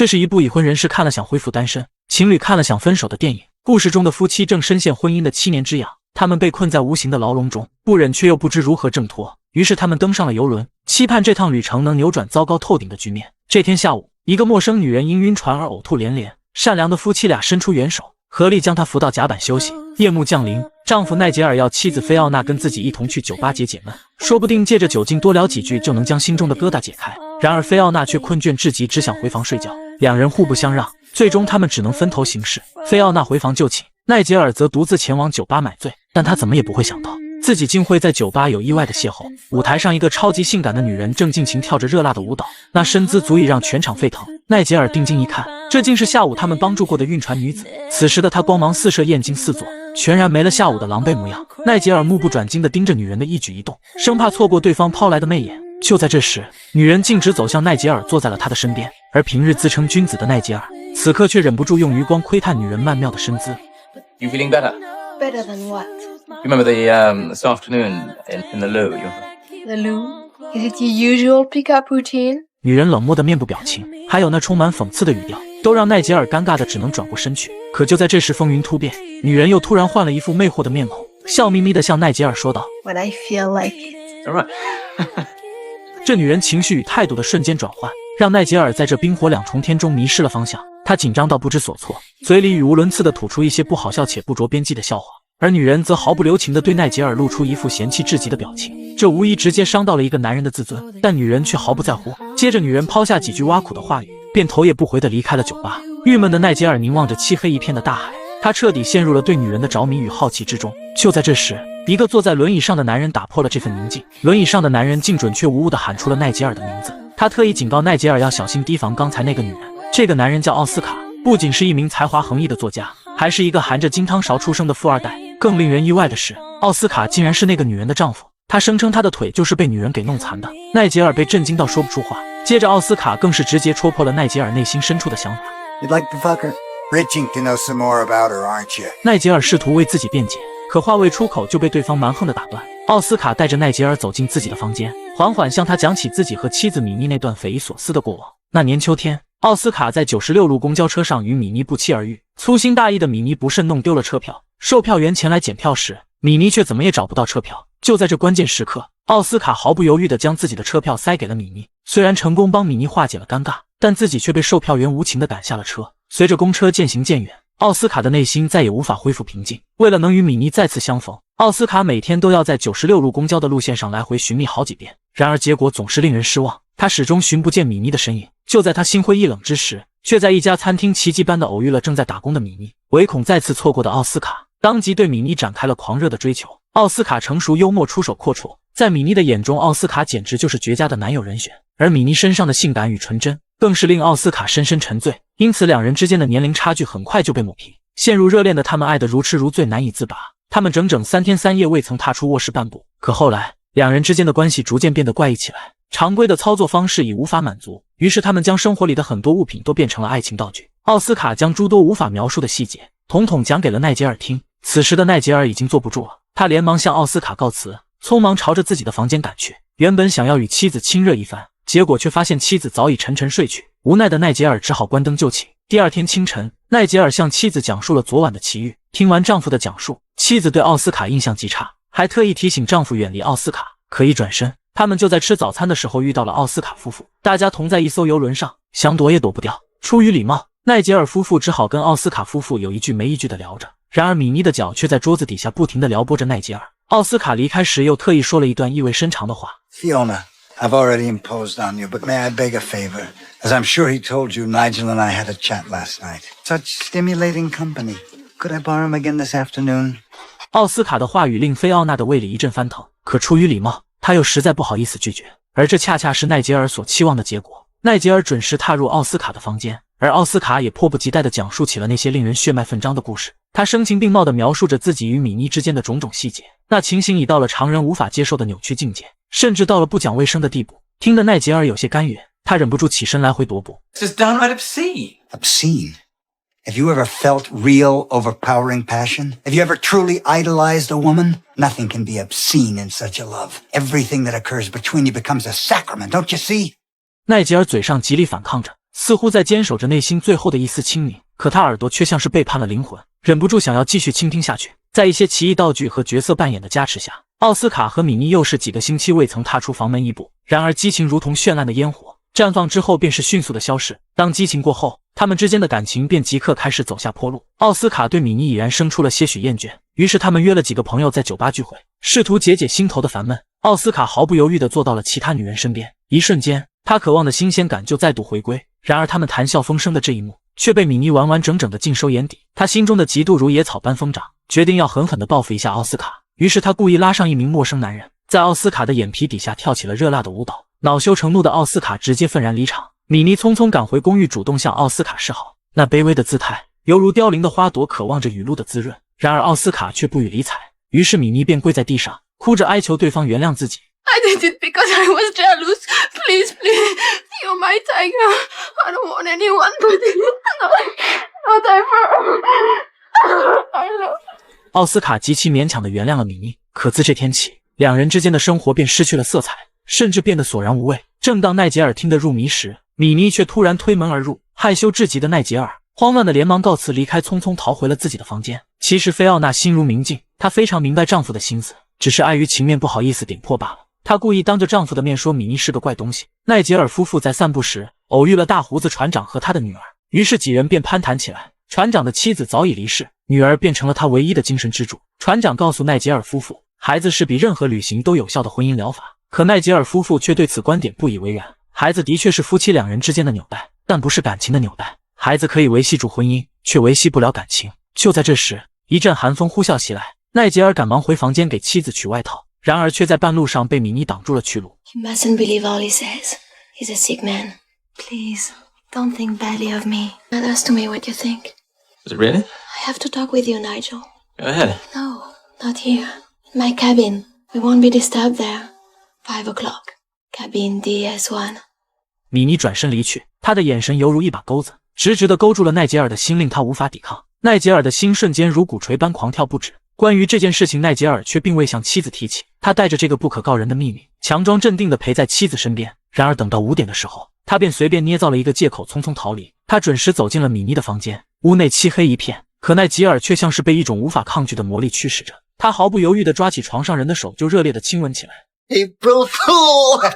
这是一部已婚人士看了想恢复单身，情侣看了想分手的电影。故事中的夫妻正深陷婚姻的7年之痒，他们被困在无形的牢笼中，不忍却又不知如何挣脱。于是他们登上了游轮，期盼这趟旅程能扭转糟糕透顶的局面。这天下午，一个陌生女人因晕船而呕吐连连，善良的夫妻俩伸出援手，合力将她扶到甲板休息。夜幕降临，丈夫奈杰尔要妻子菲奥娜跟自己一同去酒吧解闷，说不定借着酒精多聊几句就能将心中的疙瘩解开。然而菲奥娜却困倦至极，只想回房睡觉。两人互不相让，最终他们只能分头行事。菲奥娜回房就寝，奈杰尔则独自前往酒吧买醉。但他怎么也不会想到，自己竟会在酒吧有意外的邂逅。舞台上，一个超级性感的女人正尽情跳着热辣的舞蹈，那身姿足以让全场沸腾。奈杰尔定睛一看，这竟是下午他们帮助过的晕船女子。此时的她光芒四射，艳惊四座，全然没了下午的狼狈模样。奈杰尔目不转睛地盯着女人的一举一动，生怕错过对方抛来的媚眼。就在这时，女人径直走向奈杰尔，坐在了他的身边。而平日自称君子的奈杰尔，此刻却忍不住用余光窥探女人曼妙的身姿。You feeling better? Better than what? Remember this afternoon in the loo? The loo? Is it your usual pickup routine? 女人冷漠的面部表情，还有那充满讽刺的语调，都让奈杰尔尴尬的只能转过身去。可就在这时，风云突变，女人又突然换了一副魅惑的面孔，笑眯眯地向奈杰尔说道 When I feel like it. All right. 这女人情绪与态度的瞬间转换，让奈杰尔在这冰火两重天中迷失了方向。他紧张到不知所措，嘴里语无伦次地吐出一些不好笑且不着边际的笑话，而女人则毫不留情地对奈杰尔露出一副嫌弃至极的表情。这无疑直接伤到了一个男人的自尊，但女人却毫不在乎。接着女人抛下几句挖苦的话语，便头也不回地离开了酒吧。郁闷的奈杰尔凝望着漆黑一片的大海，他彻底陷入了对女人的着迷与好奇之中。就在这时，一个坐在轮椅上的男人打破了这份宁静。轮椅上的男人竟准确无误地喊出了奈杰尔的名字，他特意警告奈杰尔要小心提防刚才那个女人。这个男人叫奥斯卡，不仅是一名才华横溢的作家，还是一个含着金汤勺出生的富二代。更令人意外的是，奥斯卡竟然是那个女人的丈夫。他声称他的腿就是被女人给弄残的。奈杰尔被震惊到说不出话，接着奥斯卡更是直接戳破了奈杰尔内心深处的想法。You'd like to fuck her? Itching to know some more about her, aren't you? 奈杰尔试图为自己辩解，可话未出口就被对方蛮横地打断。奥斯卡带着奈杰尔走进自己的房间，缓缓向他讲起自己和妻子米妮那段匪夷所思的过往。那年秋天，奥斯卡在96路公交车上与米妮不期而遇，粗心大意的米妮不慎弄丢了车票，售票员前来检票时，米妮却怎么也找不到车票。就在这关键时刻，奥斯卡毫不犹豫地将自己的车票塞给了米妮，虽然成功帮米妮化解了尴尬，但自己却被售票员无情地赶下了车。随着公车渐行渐远，奥斯卡的内心再也无法恢复平静。为了能与米妮再次相逢，奥斯卡每天都要在96路公交的路线上来回寻觅好几遍，然而结果总是令人失望，他始终寻不见米妮的身影。就在他心灰意冷之时，却在一家餐厅奇迹般的偶遇了正在打工的米妮。唯恐再次错过的奥斯卡当即对米妮展开了狂热的追求。奥斯卡成熟幽默，出手阔绰，在米妮的眼中，奥斯卡简直就是绝佳的男友人选。而米妮身上的性感与纯真更是令奥斯卡深深沉醉，因此两人之间的年龄差距很快就被抹平。陷入热恋的他们爱得如痴如醉，难以自拔。他们整整3天3夜未曾踏出卧室半步。可后来，两人之间的关系逐渐变得怪异起来，常规的操作方式已无法满足，于是他们将生活里的很多物品都变成了爱情道具。奥斯卡将诸多无法描述的细节统统讲给了奈杰尔听。此时的奈杰尔已经坐不住了，他连忙向奥斯卡告辞，匆忙朝着自己的房间赶去。原本想要与妻子亲热一番，结果却发现妻子早已沉沉睡去。无奈的奈杰尔只好关灯就寝。第二天清晨，奈杰尔向妻子讲述了昨晚的奇遇。听完丈夫的讲述，妻子对奥斯卡印象极差，还特意提醒丈夫远离奥斯卡。可一转身，他们就在吃早餐的时候遇到了奥斯卡夫妇，大家同在一艘游轮上，想躲也躲不掉。出于礼貌，奈杰尔夫妇只好跟奥斯卡夫妇有一句没一句的聊着。然而米妮的脚却在桌子底下不停地撩拨着奈杰尔。奥斯卡离开时又特意说了一段意味深长的话。 Fiona, I've already imposed on you, but may I beg a favor? As I'm sure he told you, Nigel and I had a chat last night. Such stimulating company. Could I borrow him again this afternoon? 奥斯卡的话语令菲奥娜的胃里一阵翻腾，可出于礼貌，她又实在不好意思拒绝。而这恰恰是奈杰尔所期望的结果。奈杰尔准时踏入奥斯卡的房间，而奥斯卡也迫不及待地讲述起了那些令人血脉奋张的故事。他声情并茂地描述着自己与米妮之间的种种细节，那情形已到了常人无法接受的扭曲境界，甚至到了不讲卫生的地步。听得奈杰尔有些干哕，他忍不住起身来回踱步。This is downright obscene. Obscene? Have you ever felt real, overpowering passion? Have you ever truly idolized a woman? Nothing can be obscene in such a love. Everything that occurs between you becomes a sacrament, don't you see? 奈杰尔嘴上极力反抗着，似乎在坚守着内心最后的一丝清明，可他耳朵却像是背叛了灵魂，忍不住想要继续倾听下去。在一些奇异道具和角色扮演的加持下，奥斯卡和米妮又是几个星期未曾踏出房门一步。然而激情如同绚烂的烟火，绽放之后便是迅速的消逝。当激情过后，他们之间的感情便即刻开始走下坡路。奥斯卡对米妮已然生出了些许厌倦，于是他们约了几个朋友在酒吧聚会，试图解心头的烦闷。奥斯卡毫不犹豫地坐到了其他女人身边，一瞬间，他渴望的新鲜感就再度回归。然而他们谈笑风生的这一幕却被米妮完完整整地尽收眼底，他心中的嫉妒如野草般疯长，决定要狠狠地报复一下奥斯卡。于是他故意拉上一名陌生男人，在奥斯卡的眼皮底下跳起了热辣的舞蹈。恼羞成怒的奥斯卡直接愤然离场，米妮匆匆赶回公寓，主动向奥斯卡示好，那卑微的姿态犹如凋零的花朵，渴望着雨露的滋润。然而奥斯卡却不予理睬，于是米妮便跪在地上，哭着哀求对方原谅自己。I did it because I was jealous. Please, please, you're my tiger. I don't want anyone but you. Not ever. I love. 奥斯卡极其勉强地原谅了米妮，可自这天起，两人之间的生活便失去了色彩，甚至变得索然无味。正当奈杰尔听得入迷时，米妮却突然推门而入，害羞至极的奈杰尔慌乱的连忙告辞离开，匆匆逃回了自己的房间。其实菲奥娜心如明镜，她非常明白丈夫的心思，只是碍于情面不好意思顶破罢了。她故意当着丈夫的面说米妮是个怪东西。奈杰尔夫妇在散步时偶遇了大胡子船长和他的女儿，于是几人便攀谈起来。船长的妻子早已离世，女儿变成了他唯一的精神支柱。船长告诉奈杰尔夫妇，孩子是比任何旅行都有效的婚姻疗法，可奈杰尔夫妇却对此观点不以为然。孩子的确是夫妻两人之间的纽带，但不是感情的纽带。孩子可以维系住婚姻，却维系不了感情。就在这时，一阵寒风呼啸袭来，奈杰尔赶忙回房间给妻子取外套，然而却在半路上被米妮挡住了去路。 You mustn't believe all he says. He's a sick man. Please, don't think badly of me. Tell us to me what you think. Is it really? I have to talk with you, Nigel. Go ahead. No, not here. In my cabin. We won't be disturbed there. 5 o'clock. Cabin DS1. 米妮转身离去，她的眼神犹如一把钩子，直直地勾住了奈杰尔的心，令他无法抵抗。奈杰尔的心瞬间如鼓槌般狂跳不止。关于这件事情，奈杰尔却并未向妻子提起，他带着这个不可告人的秘密，强装镇定地陪在妻子身边。然而等到5点的时候，他便随便捏造了一个借口，匆匆逃离。他准时走进了米妮的房间，屋内漆黑一片，可奈吉尔却像是被一种无法抗拒的魔力驱使着，他毫不犹豫地抓起床上人的手，就热烈地亲吻起来。April Fool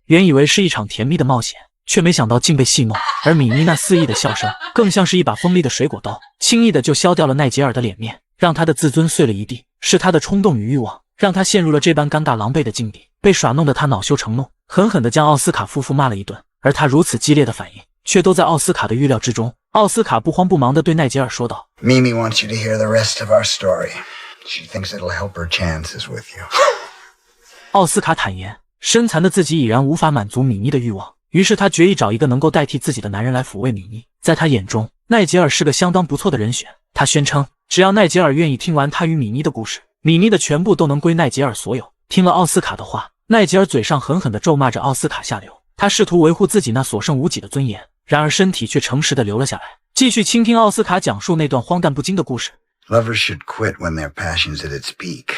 原以为是一场甜蜜的冒险，却没想到竟被戏弄，而米妮那肆意的笑声更像是一把锋利的水果刀，轻易的就削掉了奈杰尔的脸面，让他的自尊碎了一地。是他的冲动与欲望让他陷入了这般尴尬狼狈的境地，被耍弄得他恼羞成怒，狠狠地将奥斯卡夫妇骂了一顿。而他如此激烈的反应却都在奥斯卡的预料之中。奥斯卡不慌不忙地对奈杰尔说道， Mimi wants you to hear the rest of our story. She thinks it'll help her chances with you. 奥斯卡坦言，身残的自己已然无法满足米妮的欲望，于是他决意找一个能够代替自己的男人来抚慰米妮。在他眼中，奈杰尔是个相当不错的人选。他宣称，只要奈杰尔愿意听完他与米妮的故事，米妮的全部都能归奈杰尔所有。听了奥斯卡的话，奈杰尔嘴上狠狠地咒骂着奥斯卡下流，他试图维护自己那所剩无几的尊严，然而身体却诚实地留了下来，继续倾听奥斯卡讲述那段荒诞不经的故事。Lovers should quit when their passion's at its peak,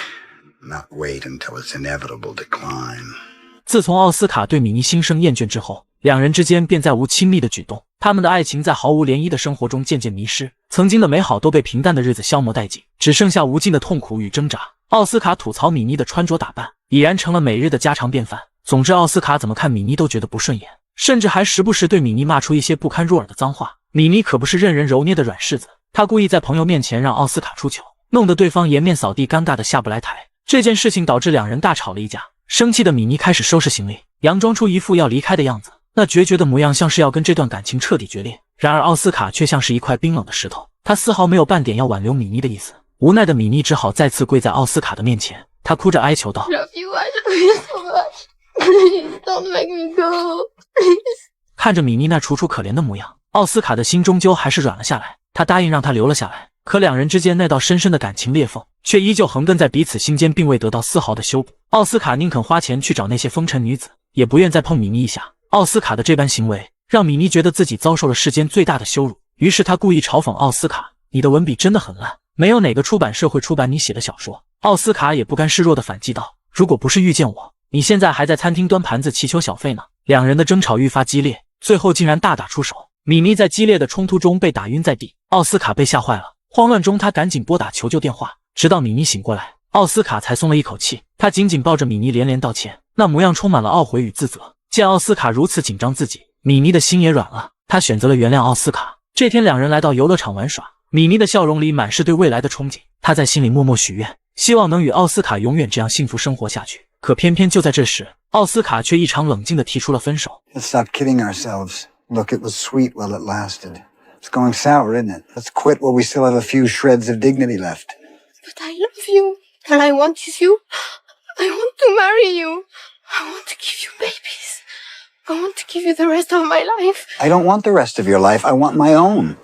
not wait until its inevitable decline. 自从奥斯卡对米妮心生厌倦之后，两人之间便再无亲密的举动，他们的爱情在毫无涟漪的生活中渐渐迷失，曾经的美好都被平淡的日子消磨殆尽，只剩下无尽的痛苦与挣扎。奥斯卡吐槽米妮的穿着打扮已然成了每日的家常便饭，总之奥斯卡怎么看米妮都觉得不顺眼，甚至还时不时对米妮骂出一些不堪入耳的脏话。米妮可不是任人揉捏的软柿子，她故意在朋友面前让奥斯卡出糗，弄得对方颜面扫地，尴尬的下不来台。这件事情导致两人大吵了一架，生气的米妮开始收拾行李，佯装出一副要离开的样子，那决绝的模样像是要跟这段感情彻底决裂。然而奥斯卡却像是一块冰冷的石头，他丝毫没有半点要挽留米妮的意思。无奈的米妮只好再次跪在奥斯卡的面前，她哭着哀求道， Love you, I love you so much. Please don't make me go. Please. 看着米妮那楚楚可怜的模样，奥斯卡的心终究还是软了下来，他答应让她留了下来。可两人之间那道深深的感情裂缝却依旧横亘在彼此心间，并未得到丝毫的修补。奥斯卡宁肯花钱去找那些风尘女子，也不愿再碰米妮一下。奥斯卡的这般行为让米妮觉得自己遭受了世间最大的羞辱，于是他故意嘲讽奥斯卡，你的文笔真的很烂，没有哪个出版社会出版你写的小说。奥斯卡也不甘示弱地反击道，如果不是遇见我，你现在还在餐厅端盘子祈求小费呢。两人的争吵愈发激烈，最后竟然大打出手。米妮在激烈的冲突中被打晕在地，奥斯卡被吓坏了，慌乱中他赶紧拨打求救电话，直到米妮醒过来，奥斯卡才松了一口气。他紧紧抱着米妮连连道歉，那模样充满了懊悔与自责。见奥斯卡如此紧张自己，米妮的心也软了，她选择了原谅奥斯卡。这天两人来到游乐场玩耍，米妮的笑容里满是对未来的憧憬，她在心里默默许愿，希望能与奥斯卡永远这样幸福生活下去。可偏偏就在这时，奥斯卡却异常冷静地提出了分手。 Let's stop kidding ourselves. Look, it was sweet while it lasted. It's going sour, isn't it? Let's quit while we still have a few shreds of dignity left. But I love you, and I want you. I want to marry you. I want to give you babies. I want to give you the rest of my life. I don't want the rest of your life. I want my own.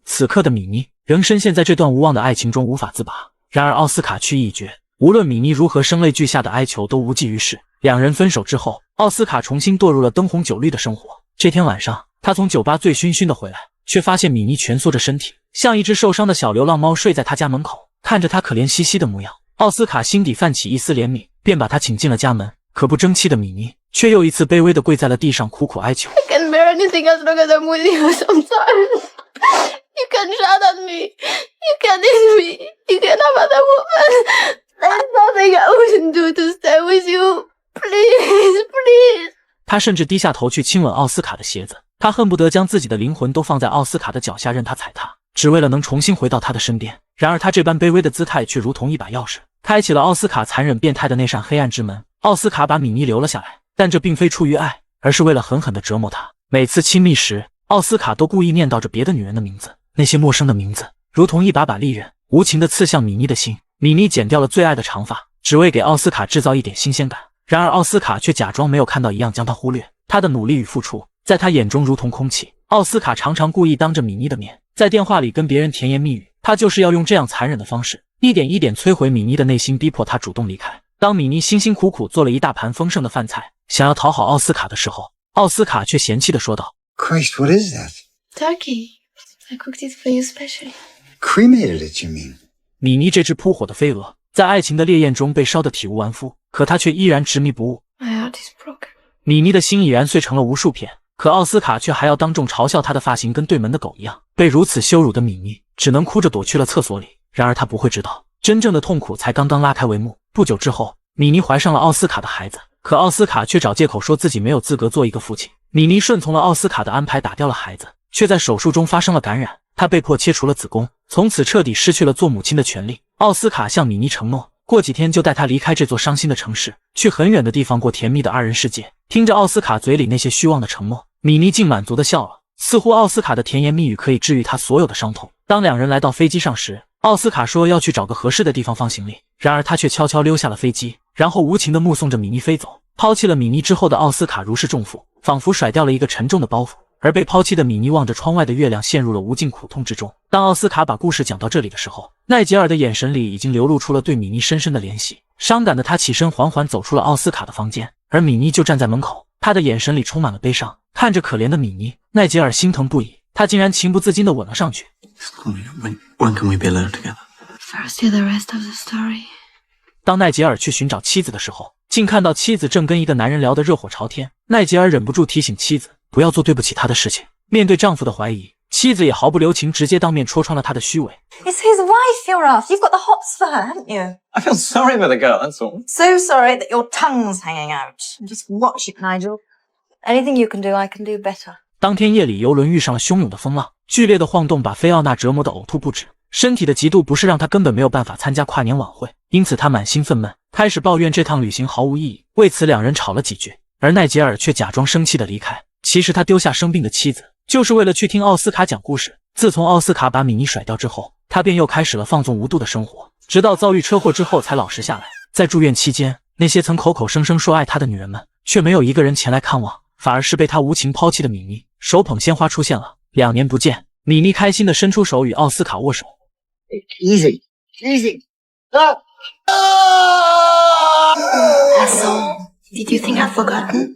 此刻的米妮仍深陷在这段无望的爱情中无法自拔。然而奥斯卡去意已决，无论米妮如何声泪俱下的哀求都无济于事。两人分手之后，奥斯卡重新堕入了灯红酒绿的生活。这天晚上，他从酒吧醉醺醺的回来，却发现米妮蜷缩着身体，像一只受伤的小流浪猫睡在他家门口。看着他可怜兮兮的模样，奥斯卡心底泛起一丝怜悯，便把他请进了家门。可不争气的米妮却又一次卑微地跪在了地上，苦苦哀求。 I can bear anything as long as I'm with you sometimes. You can shout at me. You can hit me. You can have other women. There's nothing I wouldn't do to stay with you. Please, please. 他甚至低下头去亲吻奥斯卡的鞋子，他恨不得将自己的灵魂都放在奥斯卡的脚下任他踩踏，只为了能重新回到他的身边。然而他这般卑微的姿态却如同一把钥匙，开启了奥斯卡残忍变态的那扇黑暗之门。奥斯卡把米妮留了下来，但这并非出于爱，而是为了狠狠地折磨她。每次亲密时，奥斯卡都故意念叨着别的女人的名字，那些陌生的名字如同一把把利刃，无情地刺向米妮的心。米妮剪掉了最爱的长发，只为给奥斯卡制造一点新鲜感。然而奥斯卡却假装没有看到一样将他忽略，他的努力与付出在他眼中如同空气。奥斯卡常常故意当着米妮的面在电话里跟别人甜言蜜语，他就是要用这样残忍的方式一点一点摧毁米妮的内心，逼迫她主动离开。当米妮辛辛苦苦做了一大盘丰盛的饭菜，想要讨好奥斯卡的时候，奥斯卡却嫌弃地说道 Christ, what is that? Turkey. I cooked it for you specially. Cremated it, you mean? 米妮这只扑火的飞蛾在爱情的烈焰中被烧得体无完肤，可她却依然执迷不悟。 My heart is broken. 米妮的心已然碎成了无数片，可奥斯卡却还要当众嘲笑她的发型跟对门的狗一样。被如此羞辱的米妮只能哭着躲去了厕所里。然而她不会知道，真正的痛苦才刚刚拉开帷幕。不久之后，米妮怀上了奥斯卡的孩子，可奥斯卡却找借口说自己没有资格做一个父亲。米妮顺从了奥斯卡的安排，打掉了孩子，却在手术中发生了感染，她被迫切除了子宫，从此彻底失去了做母亲的权利。奥斯卡向米妮承诺，过几天就带她离开这座伤心的城市，去很远的地方过甜蜜的二人世界。听着奥斯卡嘴里那些虚妄的承诺，米妮竟满足地笑了，似乎奥斯卡的甜言蜜语可以治愈她所有的伤痛。当两人来到飞机上时，奥斯卡说要去找个合适的地方放行李，然而他却悄悄溜下了飞机，然后无情地目送着米妮飞走。抛弃了米妮之后的奥斯卡如释重负，仿佛甩掉了一个沉重的包袱，而被抛弃的米妮望着窗外的月亮，陷入了无尽苦痛之中。当奥斯卡把故事讲到这里的时候，奈吉尔的眼神里已经流露出了对米妮深深的怜惜。伤感的他起身缓缓走出了奥斯卡的房间，而米妮就站在门口，他的眼神里充满了悲伤。看着可怜的米妮，奈吉尔心疼不已，他竟然情不自禁地吻了上去。When can we be alone together? First, hear the rest of the story. 当奈吉尔去寻找妻子的时候，竟看到妻子正跟一个男人聊得热火朝天。奈吉尔忍不住提醒妻子不要做对不起他的事情。面对丈夫的怀疑，妻子也毫不留情，直接当面戳穿了他的虚伪。 It's his wife you're after. You've got the hots for her, haven't you? I feel sorry for the girl, that's all. So sorry that your tongue's hanging out. Just watch it, Nigel. Anything you can do, I can do better. 当天夜里，游轮遇上了汹涌的风浪，剧烈的晃动把菲奥娜折磨得呕吐不止。身体的嫉妒不是让她根本没有办法参加跨年晚会，因此她满心愤懑，开始抱怨这趟旅行毫无意义。为此两人吵了几句，而奈吉尔却假装生气地离开。其实他丢下生病的妻子，就是为了去听奥斯卡讲故事。自从奥斯卡把米妮甩掉之后，他便又开始了放纵无度的生活，直到遭遇车祸之后才老实下来。在住院期间，那些曾口口声声说爱他的女人们，却没有一个人前来看望，反而是被他无情抛弃的米妮手捧鲜花出现了。2年不见，米妮开心地伸出手与奥斯卡握手。 Easy. Easy. Asshole. Did you think I'd forgotten?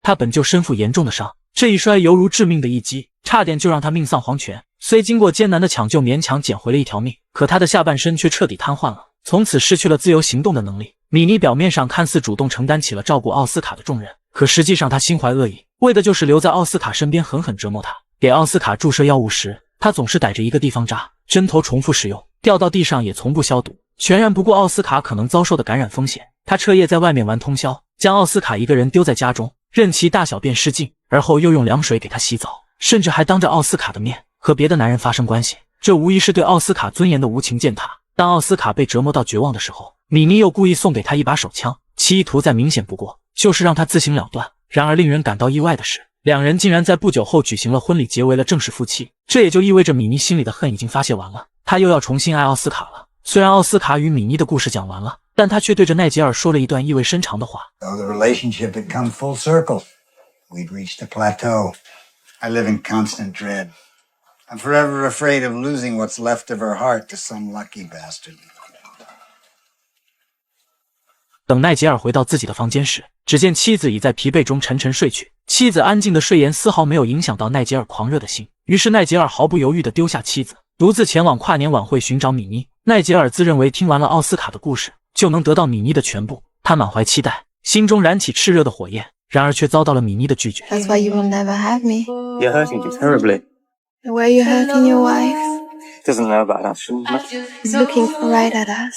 他本就身负严重的伤，这一摔犹如致命的一击，差点就让他命丧黄泉。虽经过艰难的抢救，勉强捡回了一条命，可他的下半身却彻底瘫痪了，从此失去了自由行动的能力。米妮表面上看似主动承担起了照顾奥斯卡的重任，可实际上他心怀恶意，为的就是留在奥斯卡身边狠狠折磨他。给奥斯卡注射药物时，他总是逮着一个地方扎，针头重复使用，掉到地上也从不消毒，全然不顾奥斯卡可能遭受的感染风险。他彻夜在外面玩通宵，将奥斯卡一个人丢在家中，任其大小便失禁，而后又用凉水给他洗澡，甚至还当着奥斯卡的面和别的男人发生关系。这无疑是对奥斯卡尊严的无情践踏。当奥斯卡被折磨到绝望的时候，米妮又故意送给他一把手枪，其意图再明显不过，就是让他自行了断。然而令人感到意外的是，两人竟然在不久后举行了婚礼，结为了正式夫妻。这也就意味着米妮心里的恨已经发泄完了，她又要重新爱奥斯卡了。虽然奥斯卡与米妮的故事讲完了，但他却对着奈吉尔说了一段意味深长的话。 Though the relationship had come full circle, we'd reached a plateau. I live in constant dread. I'm forever afraid of losing what's left of her heart to some lucky bastard. 等奈吉尔回到自己的房间时，只见妻子已在疲惫中沉沉睡去。妻子安静的睡颜丝毫没有影响到奈吉尔狂热的心，于是奈吉尔毫不犹豫地丢下妻子，独自前往跨年晚会寻找米妮。奈吉尔自认为听完了奥斯卡的故事就能得到米妮的全部，他满怀期待，心中燃起炽热的火焰，然而却遭到了米妮的拒绝。 That's why you will never have me. You're hurting me terribly. Why are you hurting your wife? Doesn't know about that, shouldn't He's looking right at us.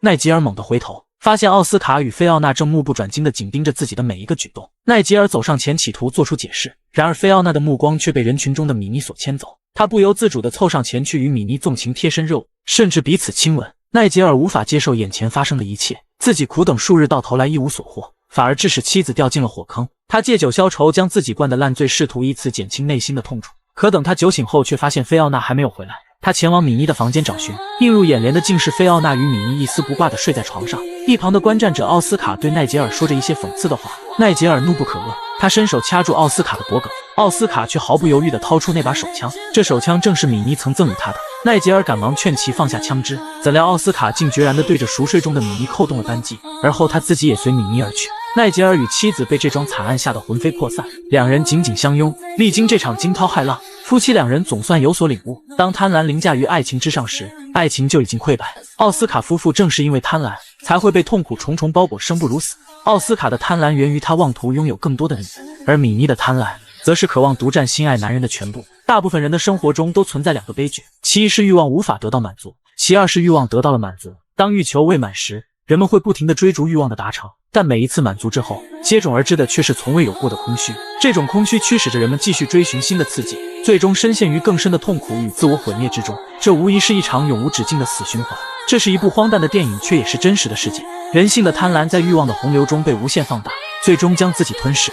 奈吉尔猛地回头，发现奥斯卡与菲奥娜正目不转睛地紧盯着自己的每一个举动。奈吉尔走上前企图做出解释，然而菲奥娜的目光却被人群中的米妮所牵走。他不由自主地凑上前去与米妮纵情贴身热舞，甚至彼此亲吻。奈吉尔无法接受眼前发生的一切，自己苦等数日到头来一无所获，反而致使妻子掉进了火坑。他借酒消愁，将自己灌得烂醉，试图以此减轻内心的痛楚。可等他酒醒后，却发现菲奥娜还没有回来。他前往米妮的房间找寻，映入眼帘的竟是菲奥娜与米妮一丝不挂地睡在床上。一旁的观战者奥斯卡对奈吉尔说着一些讽刺的话，奈吉尔怒不可遏，他伸手掐住奥斯卡的脖颈，奥斯卡却毫不犹豫地掏出那把手枪，这手枪正是米妮曾赠予他的。奈吉尔赶忙劝其放下枪支，怎料奥斯卡竟决然地对着熟睡中的米妮扣动了扳机，而后他自己也随米妮而去。奈吉尔与妻子被这桩惨案吓得魂飞魄散，两人紧紧相拥。历经这场惊涛骇浪，夫妻两人总算有所领悟，当贪婪凌驾于爱情之上时，爱情就已经溃败。奥斯卡夫妇正是因为贪婪，才会被痛苦重重包裹，生不如死。奥斯卡的贪婪源于他妄图拥有更多的女人，而米妮的贪婪则是渴望独占心爱男人的全部。大部分人的生活中都存在两个悲剧，其一是欲望无法得到满足，其二是欲望得到了满足。当欲求未满时，人们会不停地追逐欲望的达成，但每一次满足之后，接踵而至的却是从未有过的空虚。这种空虚驱使着人们继续追寻新的刺激，最终深陷于更深的痛苦与自我毁灭之中。这无疑是一场永无止境的死循环。这是一部荒诞的电影，却也是真实的世界。人性的贪婪在欲望的洪流中被无限放大，最终将自己吞噬。